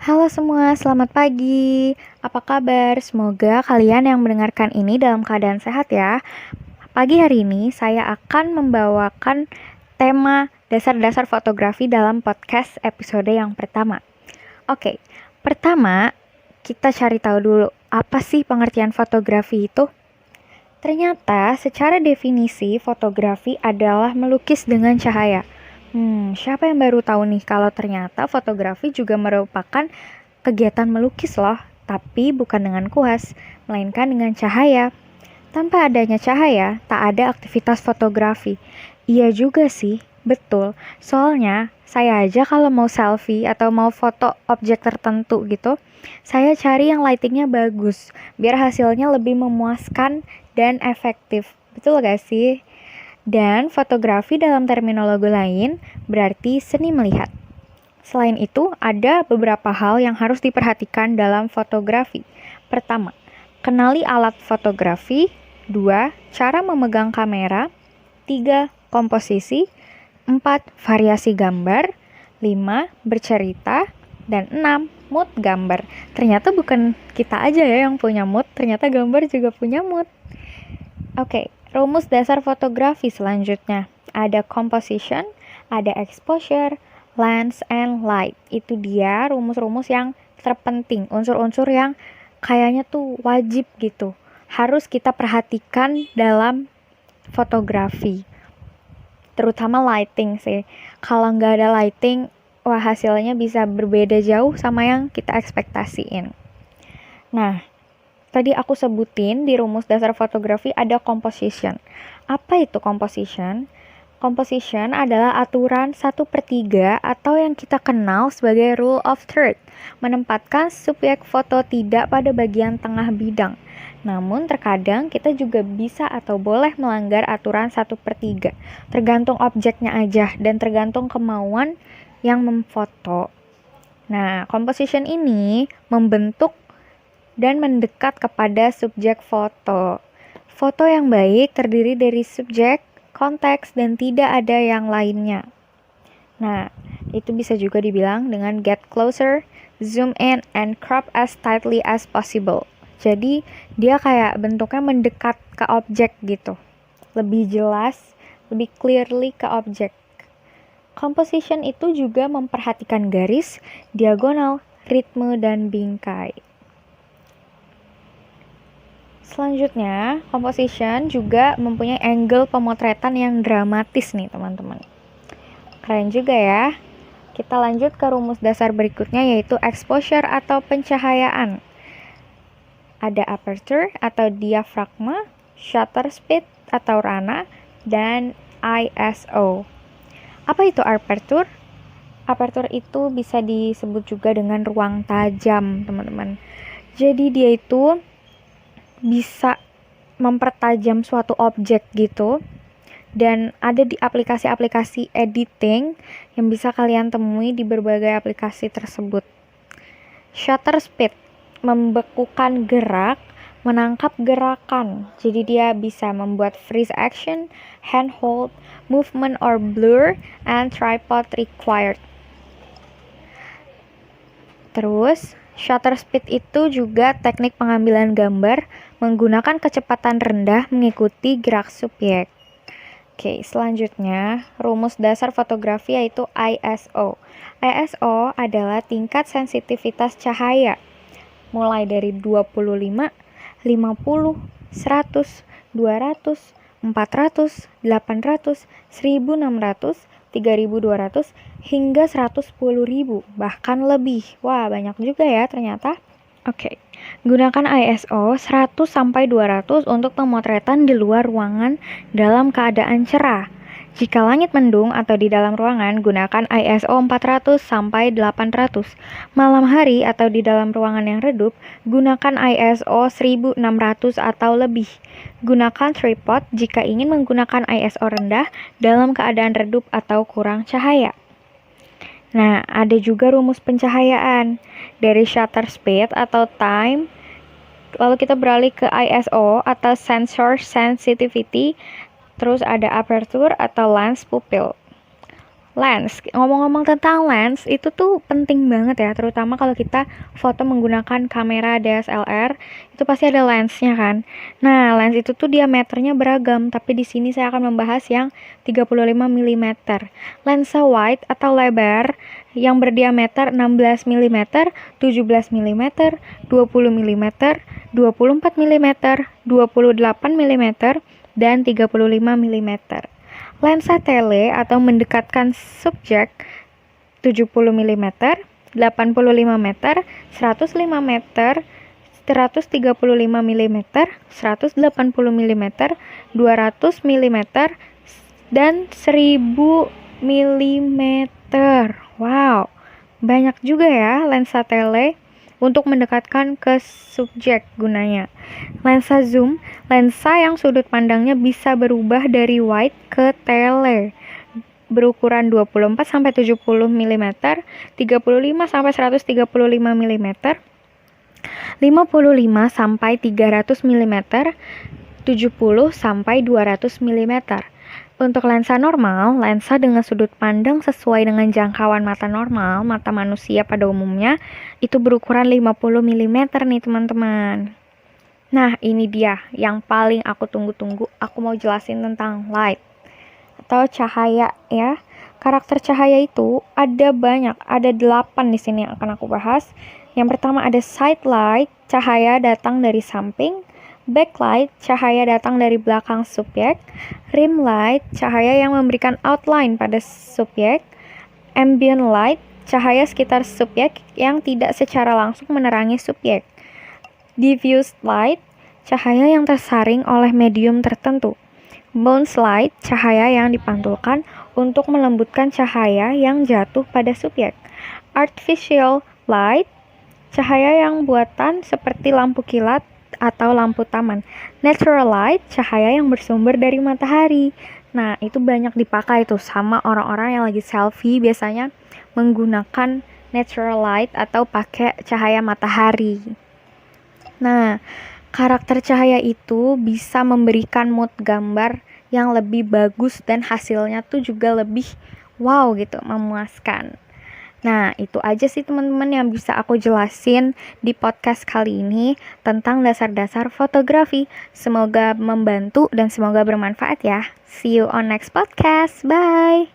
Halo semua, selamat pagi. Apa kabar? Semoga kalian yang mendengarkan ini dalam keadaan sehat ya. Pagi hari ini saya akan membawakan tema dasar-dasar fotografi dalam podcast episode yang pertama. Oke, pertama kita cari tahu dulu apa sih pengertian fotografi itu? Ternyata secara definisi fotografi adalah melukis dengan cahaya. Siapa yang baru tahu nih kalau ternyata fotografi juga merupakan kegiatan melukis loh, tapi bukan dengan kuas, melainkan dengan cahaya. Tanpa adanya cahaya, tak ada aktivitas fotografi. Iya juga sih, betul. Soalnya, saya aja kalau mau selfie atau mau foto objek tertentu gitu, saya cari yang lightingnya bagus, biar hasilnya lebih memuaskan dan efektif. Betul gak sih? Dan fotografi dalam terminologi lain berarti seni melihat. Selain itu, ada beberapa hal yang harus diperhatikan dalam fotografi. Pertama, kenali alat fotografi. 2. Cara memegang kamera. 3. Komposisi. 4. Variasi gambar. 5. Bercerita. Dan 6. Mood gambar. Ternyata bukan kita aja ya yang punya mood, ternyata gambar juga punya mood. Oke, rumus dasar fotografi selanjutnya. Ada composition, ada exposure, lens, and light. Itu dia rumus-rumus yang terpenting, unsur-unsur yang kayaknya tuh wajib gitu. Harus kita perhatikan dalam fotografi. Terutama lighting sih. Kalau nggak ada lighting, wah hasilnya bisa berbeda jauh sama yang kita ekspektasiin. Nah, tadi aku sebutin di rumus dasar fotografi ada composition. Apa itu composition? Composition adalah aturan 1/3 atau yang kita kenal sebagai rule of third, menempatkan subjek foto tidak pada bagian tengah bidang. Namun terkadang kita juga bisa atau boleh melanggar aturan 1/3, tergantung objeknya aja dan tergantung kemauan yang memfoto. Nah, composition ini membentuk dan mendekat kepada subjek foto. Foto yang baik terdiri dari subjek, konteks, dan tidak ada yang lainnya. Nah, itu bisa juga dibilang dengan get closer, zoom in, and crop as tightly as possible. Jadi, dia kayak bentuknya mendekat ke objek gitu. Lebih jelas, lebih clearly ke objek. Composition itu juga memperhatikan garis, diagonal, ritme, dan bingkai. Selanjutnya, composition juga mempunyai angle pemotretan yang dramatis nih teman-teman. Keren juga ya. Kita lanjut ke rumus dasar berikutnya yaitu exposure atau pencahayaan. Ada aperture atau diafragma, shutter speed atau rana, dan ISO. Apa itu aperture? Aperture itu bisa disebut juga dengan ruang tajam, teman-teman. Jadi dia itu bisa mempertajam suatu objek gitu, dan ada di aplikasi-aplikasi editing yang bisa kalian temui di berbagai aplikasi tersebut. Shutter speed membekukan gerak, menangkap gerakan, jadi dia bisa membuat freeze action, handhold, movement or blur, and tripod required. Terus, shutter speed itu juga teknik pengambilan gambar menggunakan kecepatan rendah mengikuti gerak subjek. Oke, selanjutnya rumus dasar fotografi yaitu ISO. ISO adalah tingkat sensitivitas cahaya mulai dari 25, 50, 100, 200, 400, 800, 1600, 3200 hingga 110.000 bahkan lebih. Wah, banyak juga ya ternyata. Oke. Gunakan ISO 100 sampai 200 untuk pemotretan di luar ruangan dalam keadaan cerah. Jika langit mendung atau di dalam ruangan, gunakan ISO 400 sampai 800. Malam hari atau di dalam ruangan yang redup, gunakan ISO 1600 atau lebih. Gunakan tripod jika ingin menggunakan ISO rendah dalam keadaan redup atau kurang cahaya. Nah, ada juga rumus pencahayaan dari shutter speed atau time. Lalu kita beralih ke ISO atau sensor sensitivity. Terus ada aperture atau lens pupil. Lens, ngomong-ngomong tentang lens, itu tuh penting banget ya, terutama kalau kita foto menggunakan kamera DSLR, itu pasti ada lensnya kan. Nah, lens itu tuh diameternya beragam, tapi di sini saya akan membahas yang 35 mm. Lensa wide atau lebar yang berdiameter 16 mm, 17 mm, 20 mm, 24 mm, 28 mm, dan 35 mm. Lensa tele atau mendekatkan subjek 70 mm, 85 meter, 105 meter, 135 mm, 180 mm, 200 mm, dan 1000 mm. Wow, banyak juga ya lensa tele untuk mendekatkan ke subjek gunanya. Lensa zoom, lensa yang sudut pandangnya bisa berubah dari wide ke tele, berukuran 24 sampai 70 mm, 35 sampai 135 mm, 55 sampai 300 mm, 70 sampai 200 mm. Untuk lensa normal, lensa dengan sudut pandang sesuai dengan jangkauan mata normal, mata manusia pada umumnya, itu berukuran 50 mm nih teman-teman. Nah, ini dia yang paling aku tunggu-tunggu. Aku mau jelasin tentang light atau cahaya ya. Karakter cahaya itu ada banyak, ada 8 di sini yang akan aku bahas. Yang pertama ada side light, cahaya datang dari samping. Backlight, cahaya datang dari belakang subjek. Rim light, cahaya yang memberikan outline pada subjek. Ambient light, cahaya sekitar subjek yang tidak secara langsung menerangi subjek. Diffuse light, cahaya yang tersaring oleh medium tertentu. Bounce light, cahaya yang dipantulkan untuk melembutkan cahaya yang jatuh pada subjek. Artificial light, cahaya yang buatan seperti lampu kilat atau lampu taman. Natural light, cahaya yang bersumber dari matahari. Nah, itu banyak dipakai tuh sama orang-orang yang lagi selfie, biasanya menggunakan natural light atau pakai cahaya matahari. Nah, karakter cahaya itu bisa memberikan mood gambar yang lebih bagus dan hasilnya tuh juga lebih wow gitu, memuaskan. Nah, itu aja sih teman-teman yang bisa aku jelasin di podcast kali ini tentang dasar-dasar fotografi. Semoga membantu dan semoga bermanfaat ya. See you on next podcast. Bye!